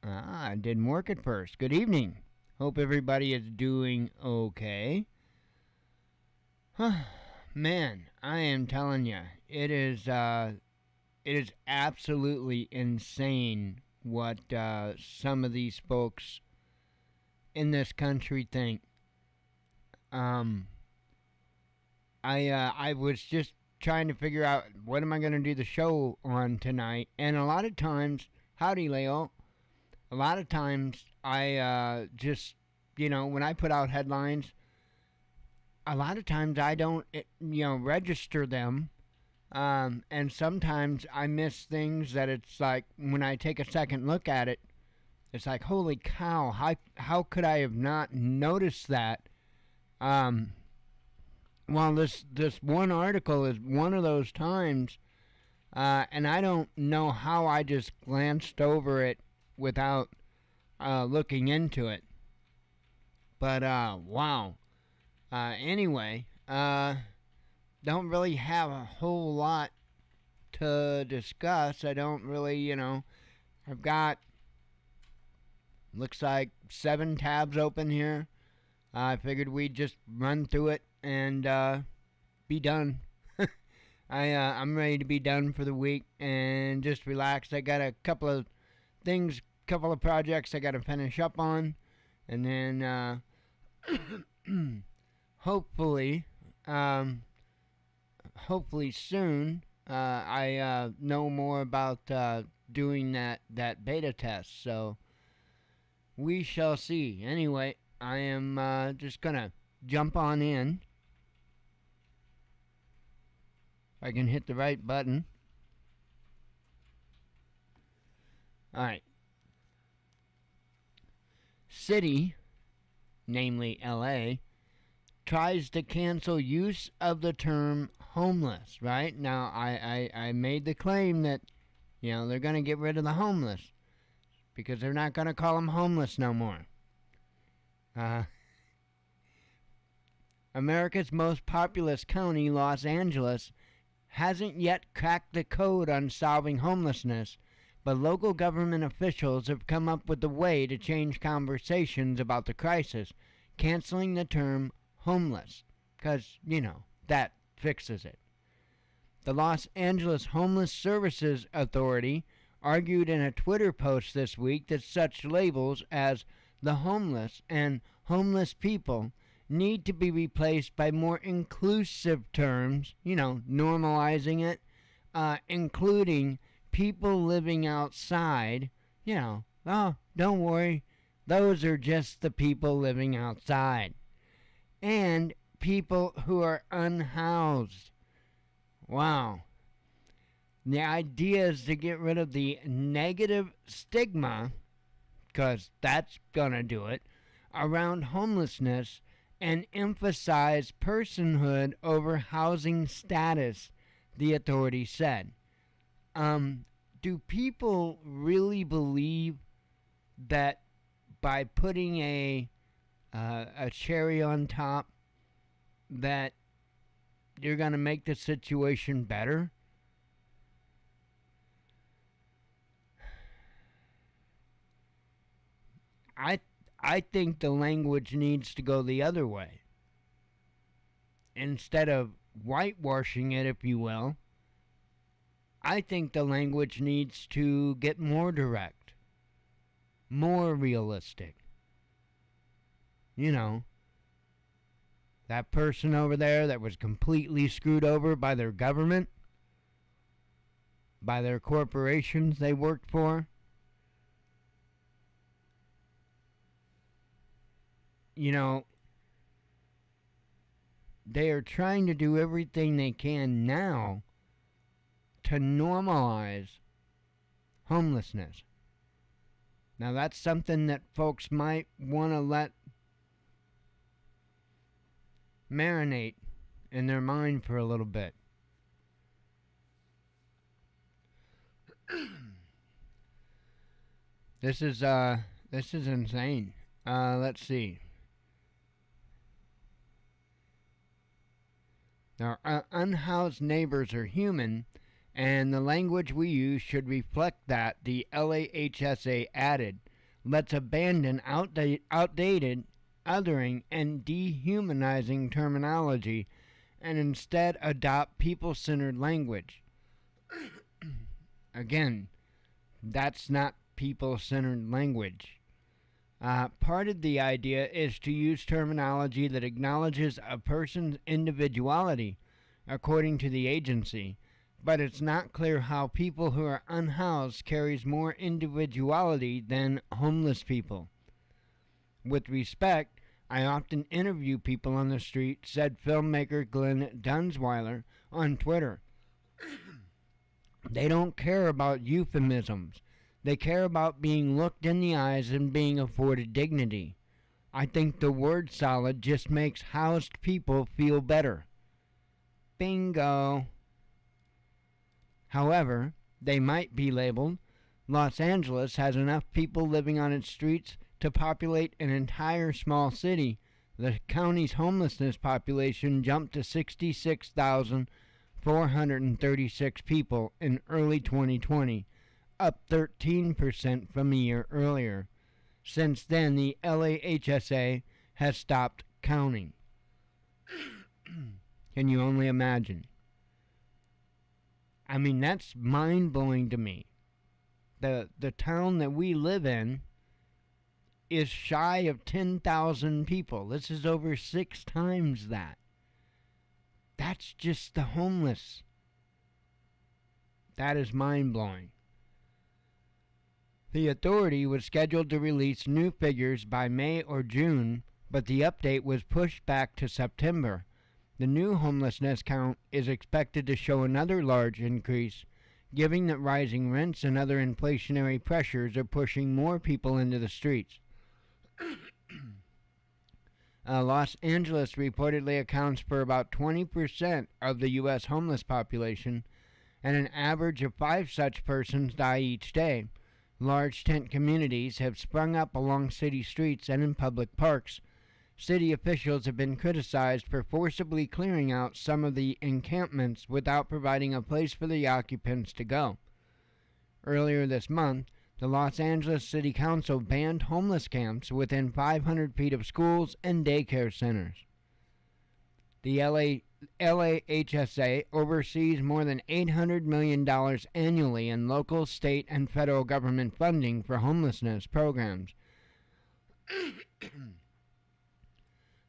It didn't work at first. Good evening. Hope everybody is doing okay. Man, I am telling you, it is absolutely insane what some of these folks in this country think. Um, I was just trying to figure out what am I going to do the show on tonight, and a lot of times, howdy, Leo. A lot of times, I just when I put out headlines, a lot of times I don't register them. And sometimes I miss things that it's like when I take a second look at it, it's like, holy cow, how could I have not noticed that? Well, this one article is one of those times, and I don't know how I just glanced over it without looking into it. But, wow. Anyway, don't really have a whole lot to discuss. I don't really, I've got, looks like 7 tabs open here. I figured we'd just run through it and be done. I'm ready to be done for the week and just relax. I got a couple of things, couple of projects I got to finish up on, and then hopefully soon I know more about doing that beta test. So we shall see. Anyway, I am just gonna jump on in. If I can hit the right button. Alright. City, namely LA, tries to cancel use of the term homeless, right? Now, I made the claim that, they're going to get rid of the homeless because they're not going to call them homeless no more. America's most populous county, Los Angeles, hasn't yet cracked the code on solving homelessness, but local government officials have come up with a way to change conversations about the crisis, canceling the term homeless, because, that fixes it. The Los Angeles Homeless Services Authority argued in a Twitter post this week that such labels as the homeless and homeless people need to be replaced by more inclusive terms, normalizing it, including people living outside, oh, don't worry, those are just the people living outside. And people who are unhoused. Wow. The idea is to get rid of the negative stigma, because that's gonna do it, around homelessness and emphasize personhood over housing status, the authority said. Do people really believe that by putting a cherry on top that you're going to make the situation better? I think the language needs to go the other way. Instead of whitewashing it, if you will, I think the language needs to get more direct, more realistic. That person over there that was completely screwed over by their government, by their corporations they worked for. They are trying to do everything they can now to normalize homelessness. Now, that's something that folks might want to let marinate in their mind for a little bit. This is insane. Let's see. Our unhoused neighbors are human, and the language we use should reflect that, the LAHSA added. Let's abandon outdated, othering, and dehumanizing terminology and instead adopt people centered language. Again, that's not people centered language. Part of the idea is to use terminology that acknowledges a person's individuality, according to the agency, but it's not clear how people who are unhoused carries more individuality than homeless people. With respect, I often interview people on the street, said filmmaker Glenn Dunsweiler on Twitter. They don't care about euphemisms. They care about being looked in the eyes and being afforded dignity. I think the word solid just makes housed people feel better. Bingo. However, they might be labeled. Los Angeles has enough people living on its streets to populate an entire small city. The county's homelessness population jumped to 66,436 people in early 2020, up 13% from a year earlier. Since then, the LAHSA has stopped counting. Can you only imagine? I mean, that's mind-blowing to me. The town that we live in is shy of 10,000 people. This is over 6 times that. That's just the homeless. That is mind-blowing. The authority was scheduled to release new figures by May or June, but the update was pushed back to September. The new homelessness count is expected to show another large increase, given that rising rents and other inflationary pressures are pushing more people into the streets. Los Angeles reportedly accounts for about 20% of the U.S. homeless population, and an average of 5 such persons die each day. Large tent communities have sprung up along city streets and in public parks. City officials have been criticized for forcibly clearing out some of the encampments without providing a place for the occupants to go. Earlier this month, the Los Angeles City Council banned homeless camps within 500 feet of schools and daycare centers. The LAHSA oversees more than $800 million annually in local, state, and federal government funding for homelessness programs.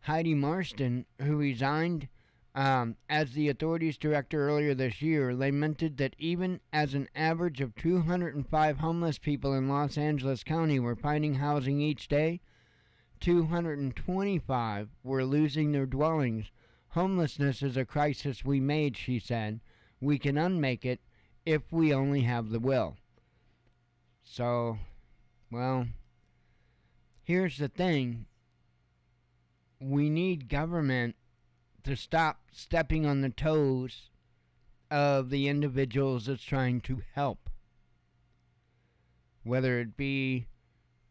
Heidi Marston, who resigned as the authorities director earlier this year, lamented that even as an average of 205 homeless people in Los Angeles County were finding housing each day, 225 were losing their dwellings. Homelessness is a crisis we made, she said. We can unmake it if we only have the will. So, well, here's the thing. We need government to stop stepping on the toes of the individuals it's trying to help. Whether it be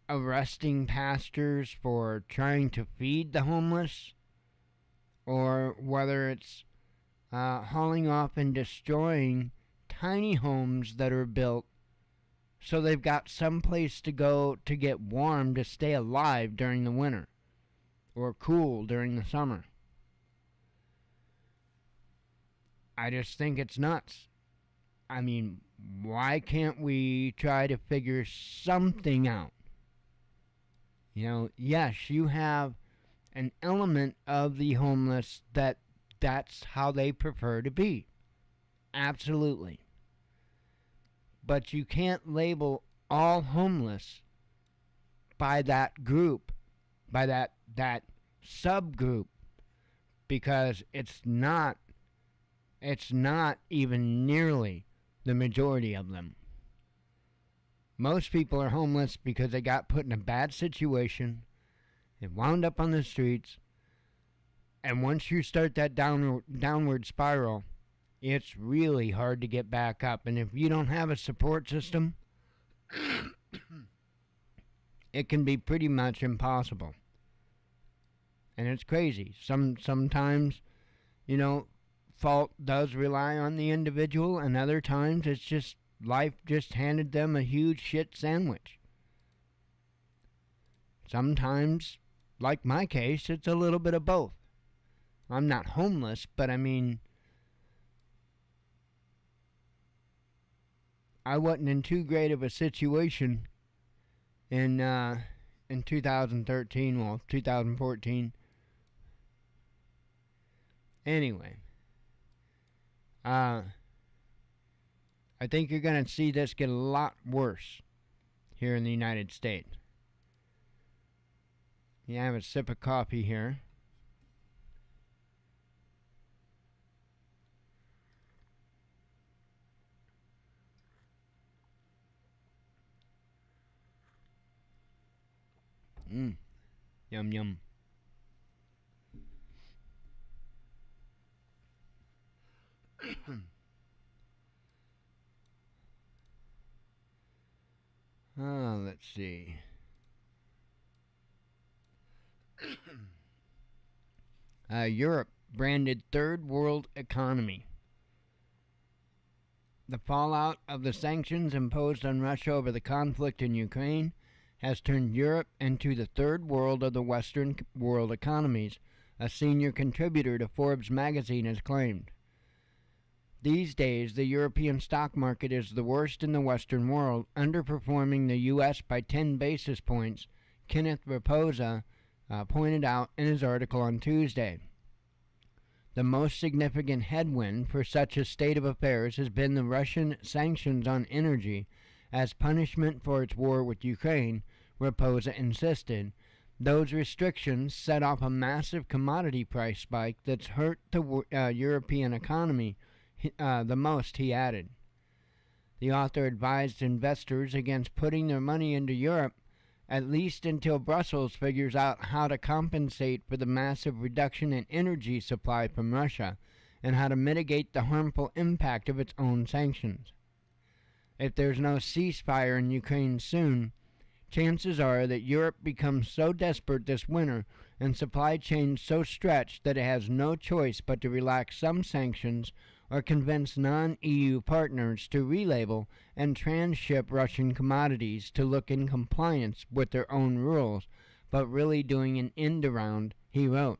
arresting pastors for trying to feed the homeless, or whether it's hauling off and destroying tiny homes that are built so they've got some place to go to get warm to stay alive during the winter, or cool during the summer. I just think it's nuts. I mean, why can't we try to figure something out? You know, yes, you have an element of the homeless that's how they prefer to be. Absolutely. But you can't label all homeless by that group, by that subgroup, because it's not even nearly the majority of them. Most people are homeless because they got put in a bad situation, they wound up on the streets, and once you start that downward spiral, it's really hard to get back up. And if you don't have a support system, it can be pretty much impossible. And it's crazy. Sometimes, you know, fault does rely on the individual, and other times it's just life just handed them a huge shit sandwich. Sometimes, like my case, it's a little bit of both. I'm not homeless, but I mean, I wasn't in too great of a situation in 2013, well, 2014. Anyway, I think you're going to see this get a lot worse here in the United States. You have a sip of coffee here. Yum yum. Let's see. Europe branded third world economy. The fallout of the sanctions imposed on Russia over the conflict in Ukraine has turned Europe into the third world of the Western world economies, a senior contributor to Forbes magazine has claimed. These days, the European stock market is the worst in the Western world, underperforming the U.S. by 10 basis points, Kenneth Raposa pointed out in his article on Tuesday. The most significant headwind for such a state of affairs has been the Russian sanctions on energy as punishment for its war with Ukraine, Raposa insisted. Those restrictions set off a massive commodity price spike that's hurt the European economy the most, he added. The author advised investors against putting their money into Europe, at least until Brussels figures out how to compensate for the massive reduction in energy supply from Russia and how to mitigate the harmful impact of its own sanctions. If there's no ceasefire in Ukraine soon, chances are that Europe becomes so desperate this winter and supply chains so stretched that it has no choice but to relax some sanctions or convince non-EU partners to relabel and transship Russian commodities to look in compliance with their own rules, but really doing an end around, he wrote.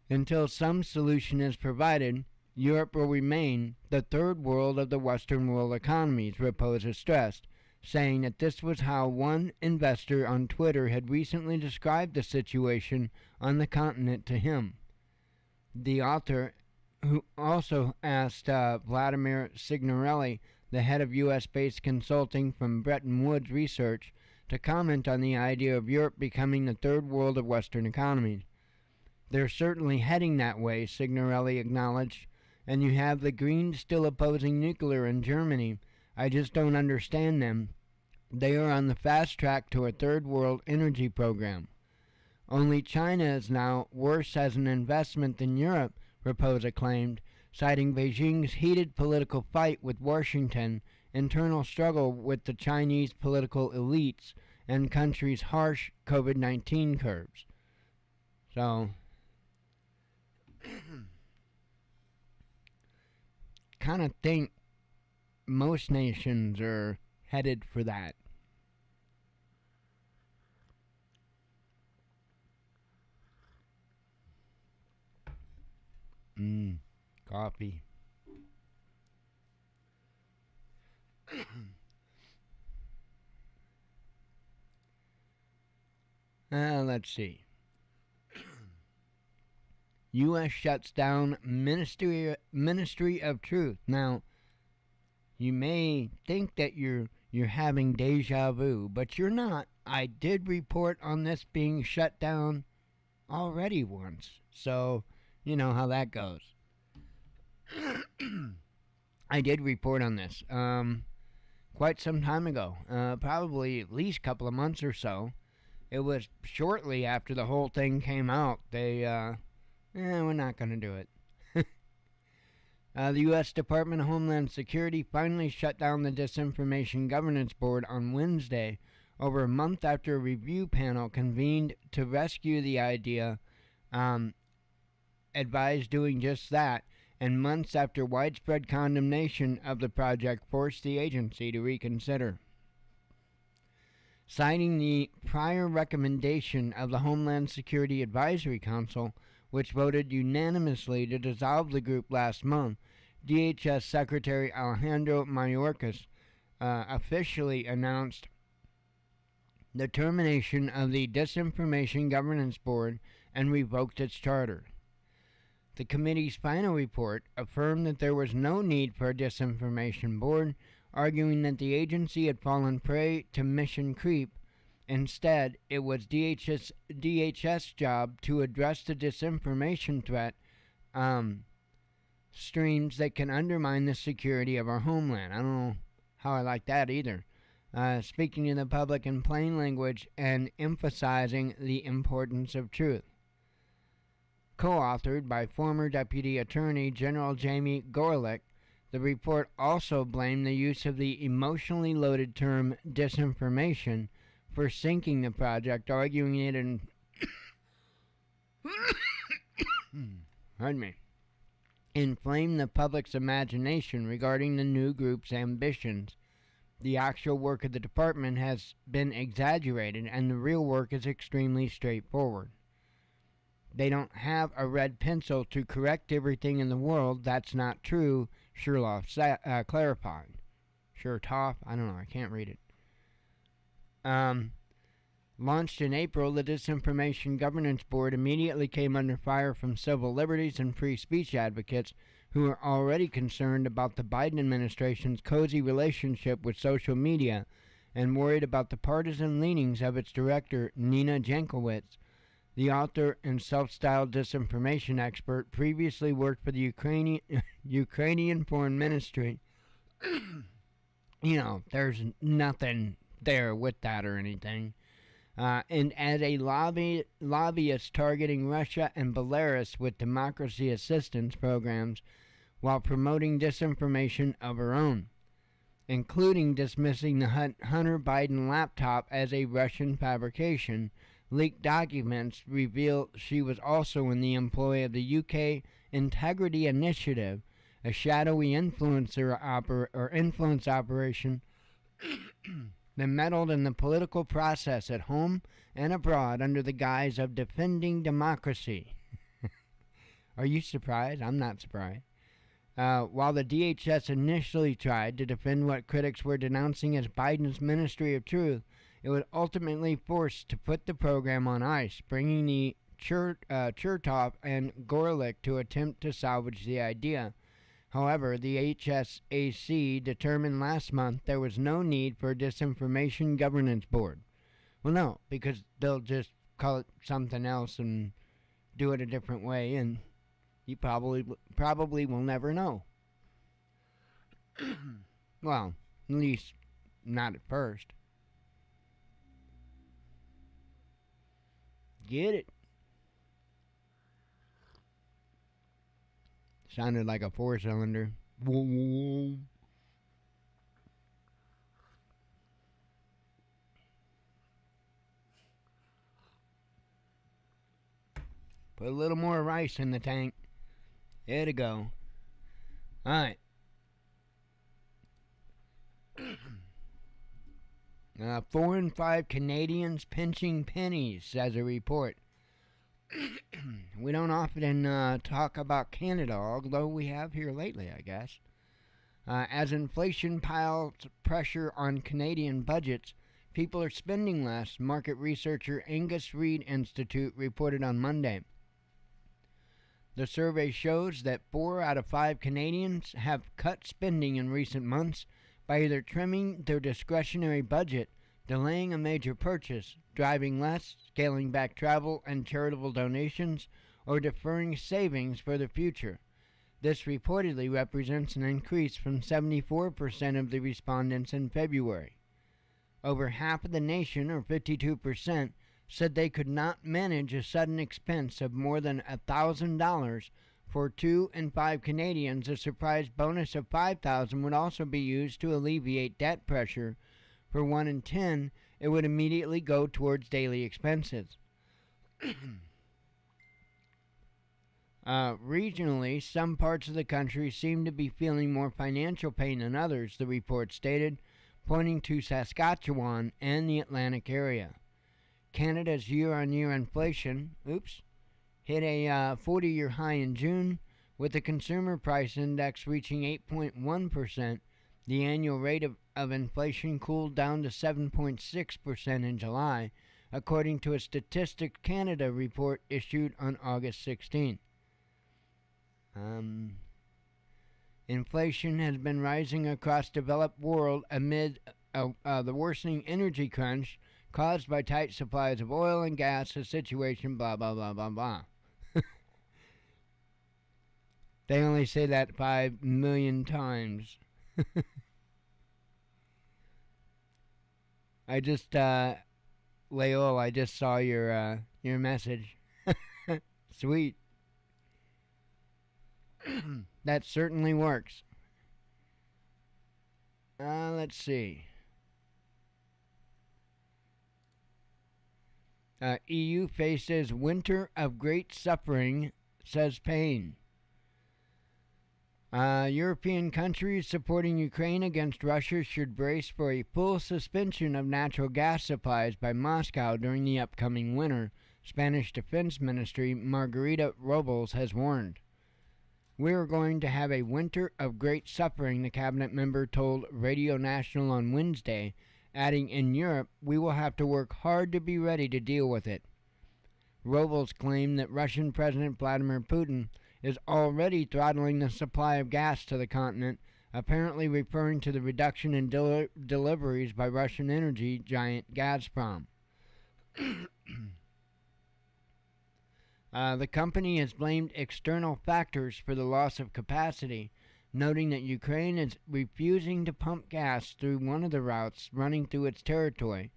Until some solution is provided, Europe will remain the third world of the Western world economies, Raposa stressed, saying that this was how one investor on Twitter had recently described the situation on the continent to him. The author, who also asked Vladimir Signorelli, the head of U.S.-based consulting from Bretton Woods Research, to comment on the idea of Europe becoming the third world of Western economies. They're certainly heading that way, Signorelli acknowledged, and you have the Greens still opposing nuclear in Germany. I just don't understand them. They are on the fast track to a third world energy program. Only China is now worse as an investment than Europe, Raposa claimed, citing Beijing's heated political fight with Washington, internal struggle with the Chinese political elites, and country's harsh COVID-19 curbs. So, kind of think most nations are headed for that. Coffee. Let's see. U.S. shuts down Ministry of Truth. Now, you may think that you're having deja vu, but you're not. I did report on this being shut down already once, so you know how that goes. I did report on this quite some time ago, probably at least a couple of months or so. It was shortly after the whole thing came out. They, we're not going to do it. The U.S. Department of Homeland Security finally shut down the Disinformation Governance Board on Wednesday, over a month after a review panel convened to rescue the idea, advised doing just that, and months after widespread condemnation of the project forced the agency to reconsider. Citing the prior recommendation of the Homeland Security Advisory Council, which voted unanimously to dissolve the group last month, DHS Secretary Alejandro Mayorkas officially announced the termination of the Disinformation Governance Board and revoked its charter. The committee's final report affirmed that there was no need for a disinformation board, arguing that the agency had fallen prey to mission creep. Instead, it was DHS' job to address the disinformation threat streams that can undermine the security of our homeland. I don't know how I like that either. Speaking to the public in plain language and emphasizing the importance of truth. Co-authored by former Deputy Attorney General Jamie Gorelick, the report also blamed the use of the emotionally loaded term disinformation for sinking the project, arguing it inflamed the public's imagination regarding the new group's ambitions. The actual work of the department has been exaggerated, and the real work is extremely straightforward. They don't have a red pencil to correct everything in the world. That's not true, Sherlock clarified. Shertoff? I don't know. I can't read it. Launched in April, the Disinformation Governance Board immediately came under fire from civil liberties and free speech advocates who are already concerned about the Biden administration's cozy relationship with social media and worried about the partisan leanings of its director, Nina Jankowicz. The author and self-styled disinformation expert previously worked for the Ukrainian Foreign Ministry. There's nothing there with that or anything. And as a lobbyist targeting Russia and Belarus with democracy assistance programs while promoting disinformation of her own, including dismissing the Hunter Biden laptop as a Russian fabrication. Leaked documents reveal she was also in the employ of the UK Integrity Initiative, a shadowy influence operation that meddled in the political process at home and abroad under the guise of defending democracy. Are you surprised? I'm not surprised. While the DHS initially tried to defend what critics were denouncing as Biden's Ministry of Truth, it was ultimately forced to put the program on ice, bringing the Chertoff and Gorelick to attempt to salvage the idea. However, the HSAC determined last month there was no need for a Disinformation Governance Board. Well, no, because they'll just call it something else and do it a different way, and you probably will never know. Well, at least not at first. Get it? Sounded like a four-cylinder. Put a little more rice in the tank. There to go. Alright. 4 in 5 Canadians pinching pennies, says a report. We don't often talk about Canada, although we have here lately, I guess. As inflation piles pressure on Canadian budgets, people are spending less, market researcher Angus Reid Institute reported on Monday. The survey shows that 4 out of 5 Canadians have cut spending in recent months by either trimming their discretionary budget, delaying a major purchase, driving less, scaling back travel and charitable donations, or deferring savings for the future. This reportedly represents an increase from 74% of the respondents in February. Over half of the nation, or 52%, said they could not manage a sudden expense of more than $1,000. For 2 in 5 Canadians, a surprise bonus of $5,000 would also be used to alleviate debt pressure. For 1 in 10, it would immediately go towards daily expenses. Regionally, some parts of the country seem to be feeling more financial pain than others, the report stated. pointing to Saskatchewan and the Atlantic area. Canada's year-on-year inflation, hit a 40-year high in June, with the consumer price index reaching 8.1%. The annual rate of inflation cooled down to 7.6% in July, according to a Statistics Canada report issued on August 16. Inflation has been rising across the developed world amid the worsening energy crunch caused by tight supplies of oil and gas, a situation blah blah blah blah blah. They only say that 5 million times. I just Leol, I just saw your message. Sweet. That certainly works. Let's see. EU faces winter of great suffering, says Payne. European countries supporting Ukraine against Russia should brace for a full suspension of natural gas supplies by Moscow during the upcoming winter, Spanish Defense Ministry Margarita Robles has warned. We are going to have a winter of great suffering, the cabinet member told Radio National on Wednesday, adding, in Europe, we will have to work hard to be ready to deal with it. Robles claimed that Russian President Vladimir Putin is already throttling the supply of gas to the continent, apparently referring to the reduction in deliveries by Russian energy giant Gazprom. The company has blamed external factors for the loss of capacity, noting that Ukraine is refusing to pump gas through one of the routes running through its territory.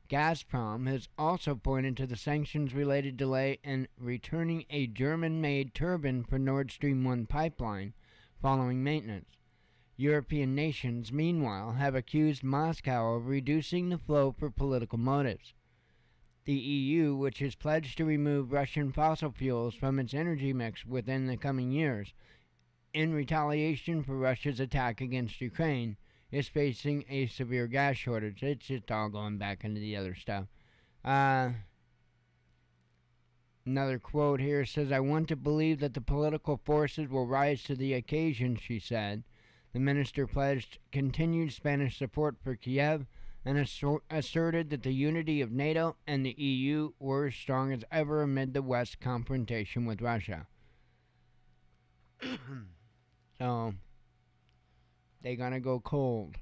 Gazprom has also pointed to the sanctions-related delay in returning a German-made turbine for Nord Stream 1 pipeline following maintenance. European nations, meanwhile, have accused Moscow of reducing the flow for political motives. The EU, which has pledged to remove Russian fossil fuels from its energy mix within the coming years, in retaliation for Russia's attack against Ukraine, is facing a severe gas shortage. It's just all going back into the other stuff. Another quote here says, I want to believe that the political forces will rise to the occasion, she said. The minister pledged continued Spanish support for Kiev and asserted that the unity of NATO and the EU were as strong as ever amid the West's confrontation with Russia. So, they're gonna go cold.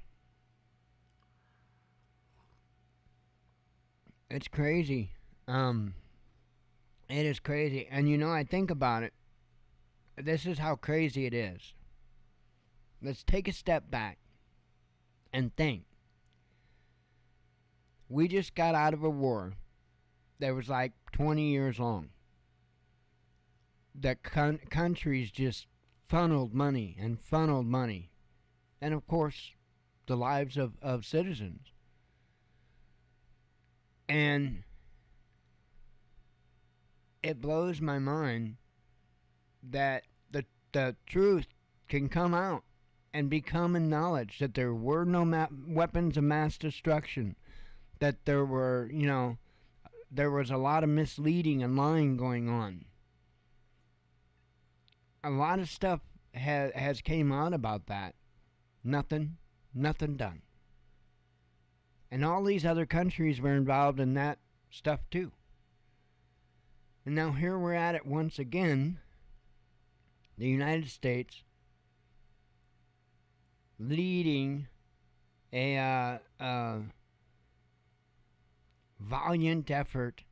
It's crazy. It is crazy. And you know, I think about it. This is how crazy it is. Let's take a step back and think. We just got out of a war that was like 20 years long. That countries just funneled money and funneled money. And of course, the lives of citizens. And it blows my mind that the truth can come out and become acknowledged, that there were no weapons of mass destruction, that there were, there was a lot of misleading and lying going on. A lot of stuff has came out about that. Nothing done. And all these other countries were involved in that stuff too. And now here we're at it once again. The United States leading a valiant effort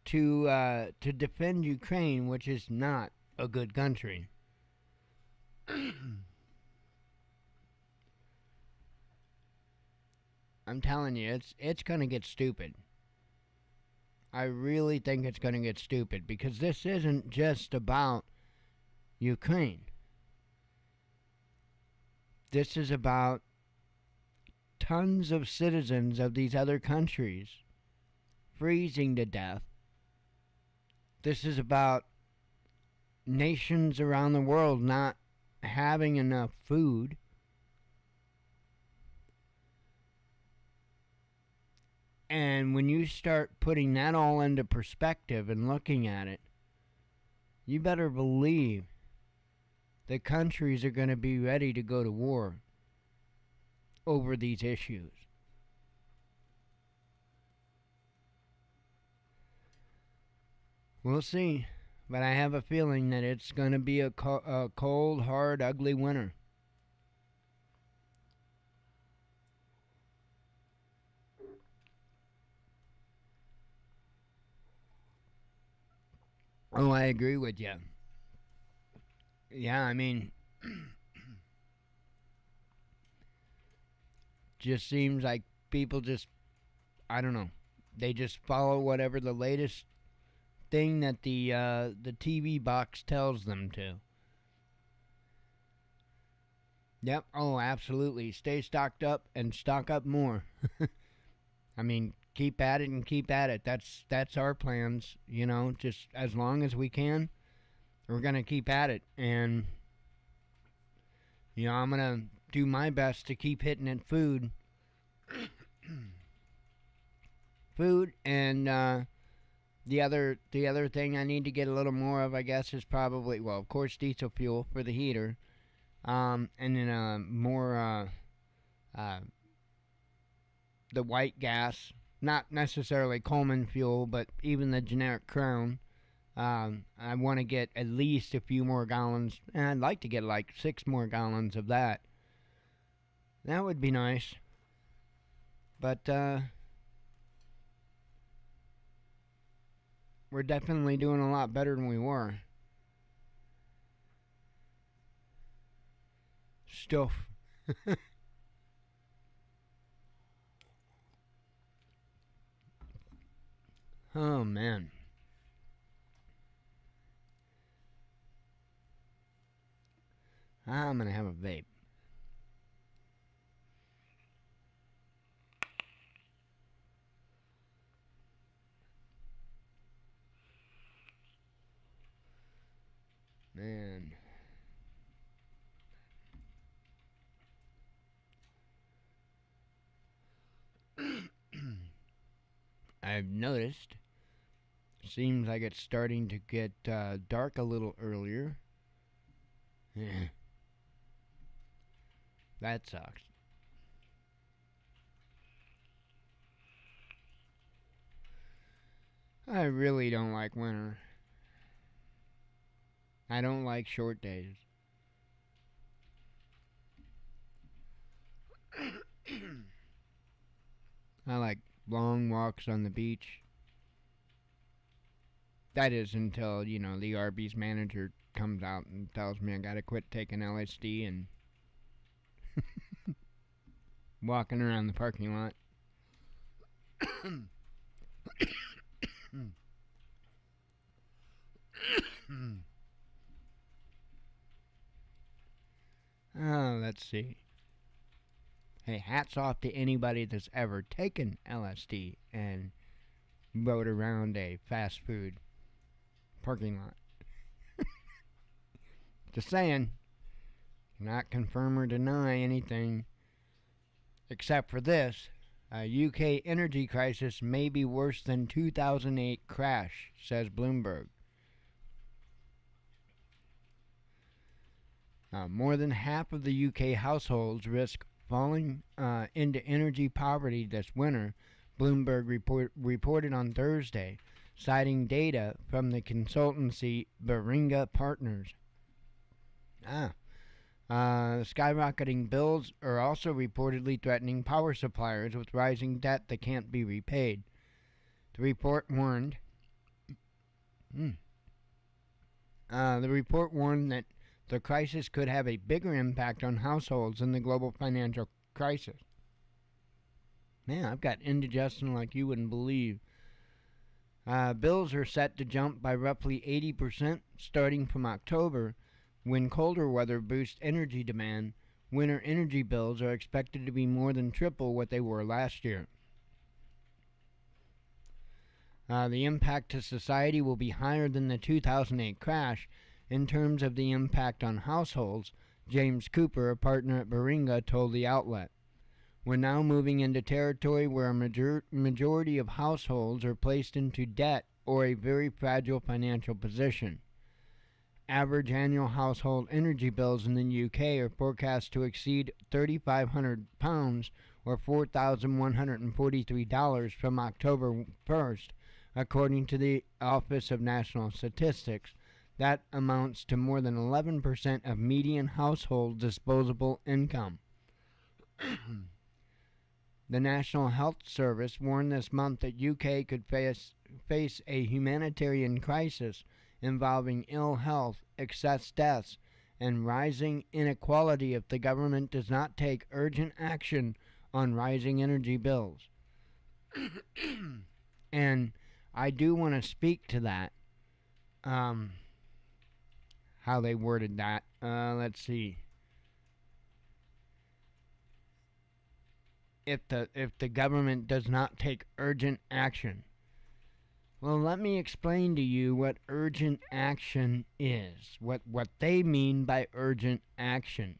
to defend Ukraine, which is not a good country. I'm telling you, it's gonna get stupid. I really think it's gonna get stupid, because this isn't just about Ukraine. This is about tons of citizens of these other countries freezing to death. This is about nations around the world not having enough food. And when you start putting that all into perspective and looking at it, you better believe the countries are going to be ready to go to war over these issues. We'll see. But I have a feeling that it's going to be a cold, hard, ugly winter. Oh, I agree with you. Yeah, I mean, just seems like people just, I don't know, they just follow whatever the latest thing that the TV box tells them to. Yep. Oh, absolutely. Stay stocked up and stock up more. I mean, keep at it and keep at it. That's our plans. Just as long as we can, we're gonna keep at it. And I'm gonna do my best to keep hitting at food, and the other thing I need to get a little more of, I guess, is probably, well, of course, diesel fuel for the heater, and then more the white gas, not necessarily Coleman fuel, but even the generic Crown. I want to get at least a few more gallons, and I'd like to get like 6 more gallons of that. That would be nice. But we're definitely doing a lot better than we were. Stuff. Oh, man. I'm going to have a vape. Man. I've noticed. Seems like it's starting to get dark a little earlier. That sucks. I really don't like winter. I don't like short days. I like long walks on the beach. That is until, the Arby's manager comes out and tells me I gotta quit taking LSD and walking around the parking lot. Oh, let's see. Hey, hats off to anybody that's ever taken LSD and rode around a fast food parking lot. Just saying. Not confirm or deny anything except for this. A UK energy crisis may be worse than 2008 crash, says Bloomberg. More than half of the UK households risk falling into energy poverty this winter, Bloomberg reported on Thursday, citing data from the consultancy Baringa Partners. Skyrocketing bills are also reportedly threatening power suppliers with rising debt that can't be repaid. The report warned. That the crisis could have a bigger impact on households than the global financial crisis. Man, I've got indigestion like you wouldn't believe. Bills are set to jump by roughly 80% starting from October. When colder weather boosts energy demand, winter energy bills are expected to be more than triple what they were last year. The impact to society will be higher than the 2008 crash in terms of the impact on households, James Cooper, a partner at Baringa, told the outlet. We're now moving into territory where a majority of households are placed into debt or a very fragile financial position. Average annual household energy bills in the UK are forecast to exceed £3,500 or $4,143 from October 1st, according to the Office of National Statistics. That amounts to more than 11% of median household disposable income. The National Health Service warned this month that UK could face a humanitarian crisis involving ill health, excess deaths, and rising inequality if the government does not take urgent action on rising energy bills. And I do want to speak to that, how they worded that. Let's see. If the government does not take urgent action. Well, let me explain to you what urgent action is. What they mean by urgent action.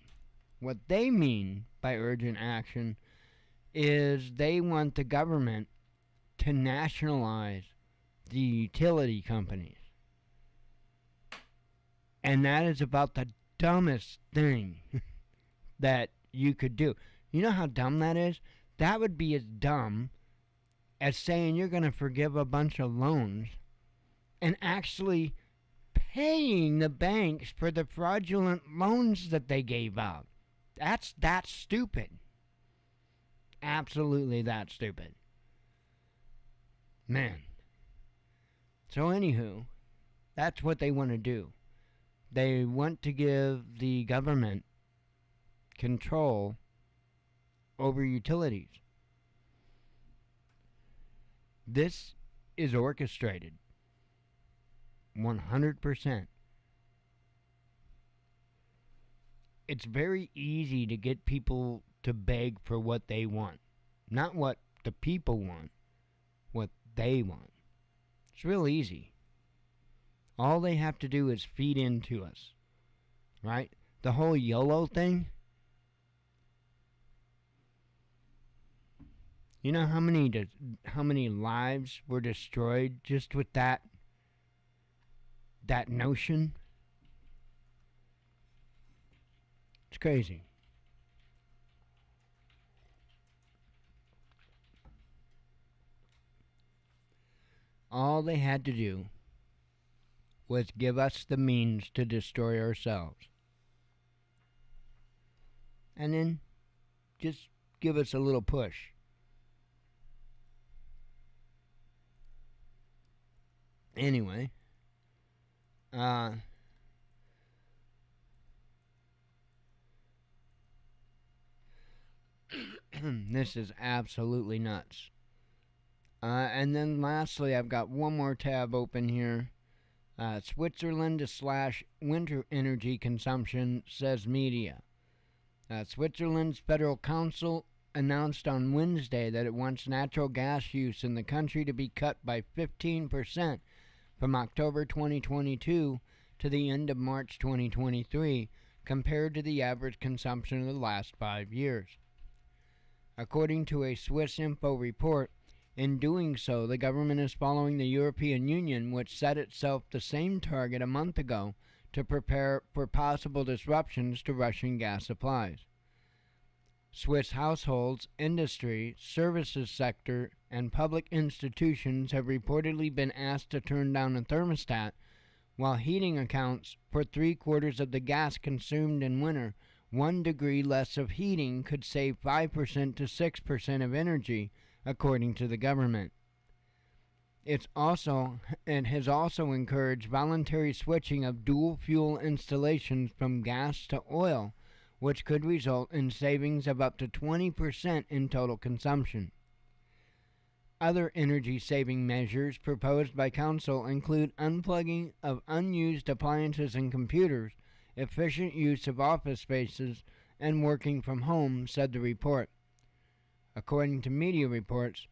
What they mean by urgent action is they want the government to nationalize the utility companies. And that is about the dumbest thing that you could do. You know how dumb that is? That would be as dumb as saying you're going to forgive a bunch of loans and actually paying the banks for the fraudulent loans that they gave out. That's that stupid. Absolutely that stupid. Man. So anywho, that's what they want to do. They want to give the government control over utilities. This is orchestrated 100%. It's very easy to get people to beg for what they want. Not what the people want, what they want. It's real easy. All they have to do is feed into us. Right? The whole YOLO thing. You know how many lives were destroyed just with that notion? It's crazy. All they had to do was give us the means to destroy ourselves. And then just give us a little push. Anyway, this is absolutely nuts. And then lastly, I've got one more tab open here. Switzerland to slash winter energy consumption, says media. Switzerland's Federal Council announced on Wednesday that it wants natural gas use in the country to be cut by 15% from October 2022 to the end of March 2023, compared to the average consumption of the last 5 years. According to a Swiss Info report, in doing so, the government is following the European Union, which set itself the same target a month ago to prepare for possible disruptions to Russian gas supplies. Swiss households, industry, services sector, and public institutions have reportedly been asked to turn down a thermostat, while heating accounts for 3/4 of the gas consumed in winter. 1 degree less of heating could save 5% to 6% of energy, according to the government. It has also encouraged voluntary switching of dual fuel installations from gas to oil, which could result in savings of up to 20% in total consumption. Other energy-saving measures proposed by Council include unplugging of unused appliances and computers, efficient use of office spaces, and working from home, said the report. According to media reports,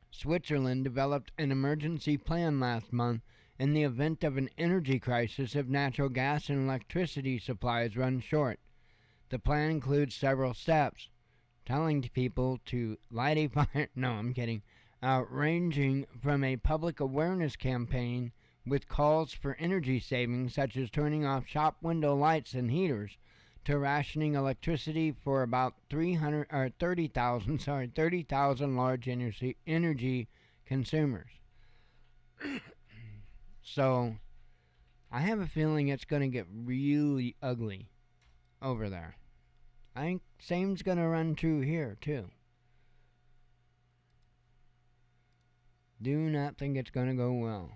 Switzerland developed an emergency plan last month in the event of an energy crisis if natural gas and electricity supplies run short. The plan includes several steps telling people to light a fire. No, I'm kidding. Ranging from a public awareness campaign with calls for energy savings, such as turning off shop window lights and heaters, to rationing electricity for about 30,000 large energy consumers. So, I have a feeling it's going to get really ugly over there. I think same's going to run true here, too. Do not think it's going to go well.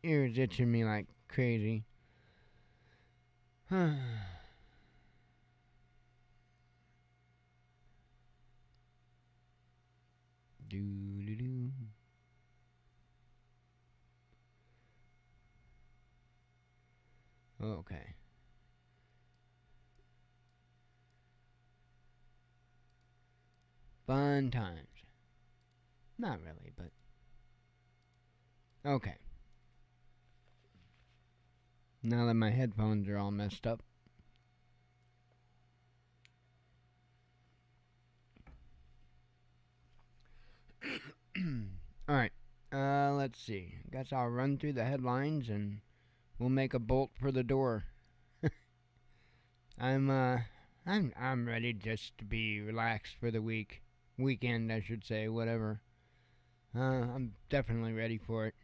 Ears itching me like crazy. Do do do. Okay. Fun times. Not really, but okay. Now that my headphones are all messed up. Alright. Let's see. Guess I'll run through the headlines and we'll make a bolt for the door. I'm ready just to be relaxed for the weekend, I should say, whatever. I'm definitely ready for it.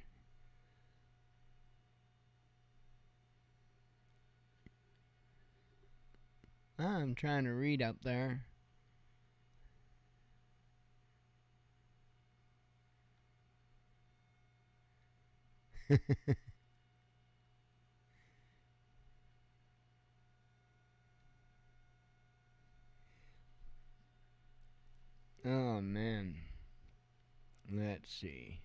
I'm trying to read up there. Oh man. Let's see.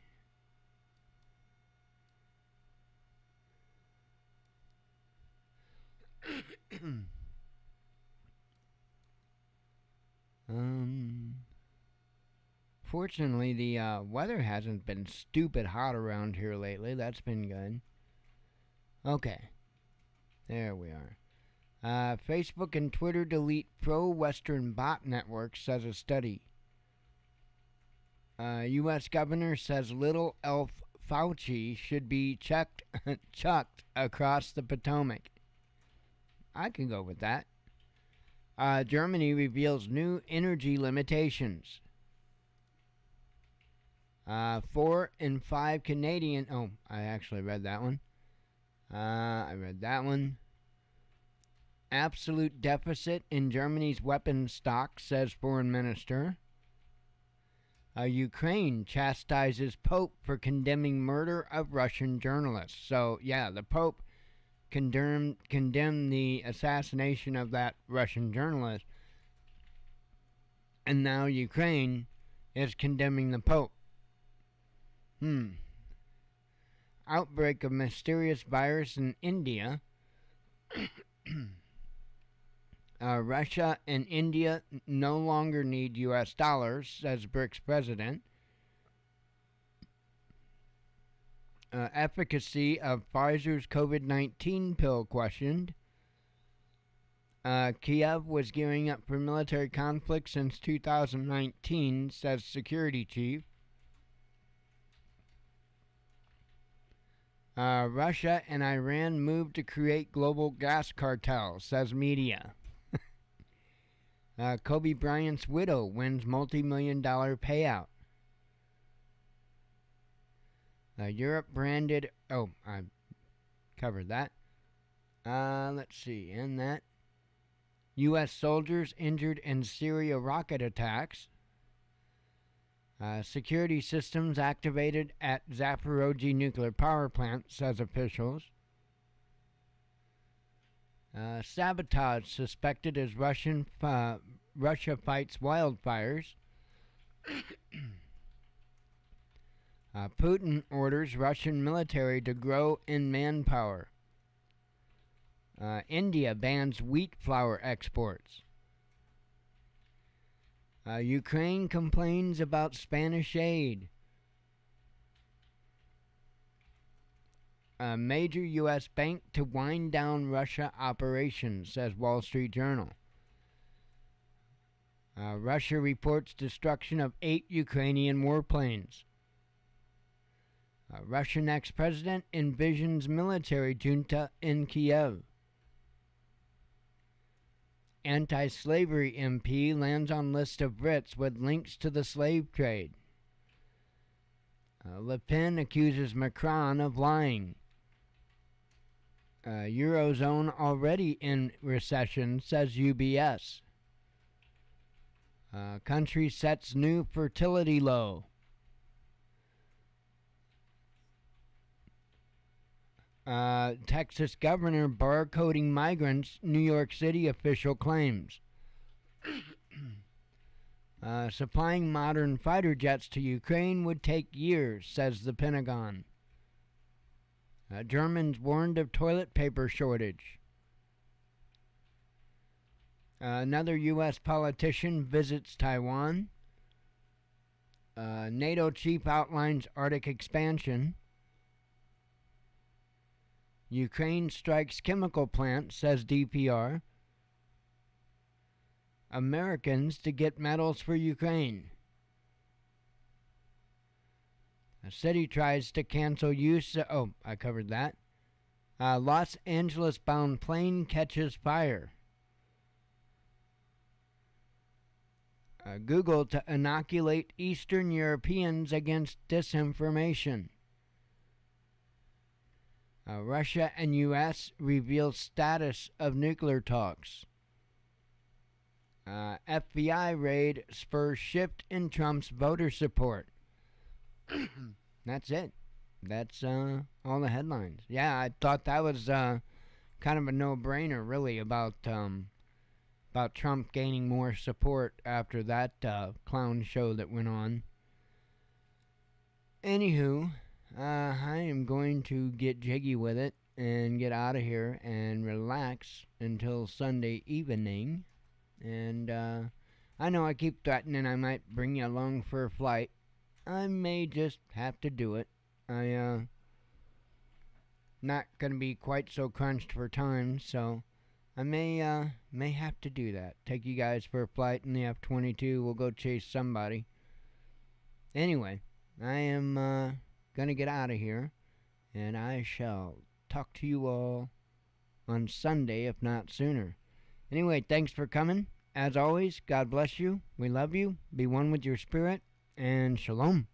Fortunately, the weather hasn't been stupid hot around here lately. That's been good. Okay. There we are. Facebook and Twitter delete pro-Western bot networks, says a study. U.S. governor says little elf Fauci should be chucked across the Potomac. I can go with that. Germany reveals new energy limitations. 4 in 5 Canadian... Oh, I actually read that one. I read that one. Absolute deficit in Germany's weapons stock, says foreign minister. Ukraine chastises Pope for condemning murder of Russian journalists. So, yeah, the Pope condemned the assassination of that Russian journalist. And now Ukraine is condemning the Pope. Outbreak of mysterious virus in India. Russia and India no longer need U.S. dollars, says BRICS president. Efficacy of Pfizer's COVID-19 pill questioned. Kiev was gearing up for military conflict since 2019, says security chief. Russia and Iran moved to create global gas cartel, says media. Kobe Bryant's widow wins multi-million-dollar payout. Europe branded... Oh, I covered that. Let's see. And that. U.S. soldiers injured in Syria rocket attacks. Security systems activated at Zaporozhye nuclear power plant, says officials. Sabotage suspected as Russia fights wildfires. Putin orders Russian military to grow in manpower. India bans wheat flour exports. Ukraine complains about Spanish aid. A major U.S. bank to wind down Russia operations, says Wall Street Journal. Russia reports destruction of 8 Ukrainian warplanes. Russian ex-president envisions military junta in Kiev. Anti-slavery MP lands on list of Brits with links to the slave trade. Le Pen accuses Macron of lying. Eurozone already in recession, says UBS. Country sets new fertility low. Texas governor barcoding migrants, New York City official claims. Supplying modern fighter jets to Ukraine would take years, says the Pentagon. Germans warned of toilet paper shortage. Another U.S. politician visits Taiwan. NATO chief outlines Arctic expansion. Ukraine strikes chemical plant, says DPR. Americans to get medals for Ukraine. A city tries to cancel use. I covered that. Los Angeles-bound plane catches fire. Google to inoculate Eastern Europeans against disinformation. Russia and U.S. reveal status of nuclear talks. FBI raid spurs shift in Trump's voter support. That's it. That's all the headlines. Yeah, I thought that was kind of a no-brainer, really, about Trump gaining more support after that clown show that went on. Anywho, I am going to get jiggy with it and get out of here and relax until Sunday evening. And I know I keep threatening I might bring you along for a flight. I may just have to do it. I not gonna be quite so crunched for time, so I may have to do that. Take you guys for a flight in the F-22. We'll go chase somebody. Anyway, I am gonna get out of here, and I shall talk to you all on Sunday, if not sooner. Anyway, thanks for coming. As always, God bless you. We love you. Be one with your spirit. And shalom.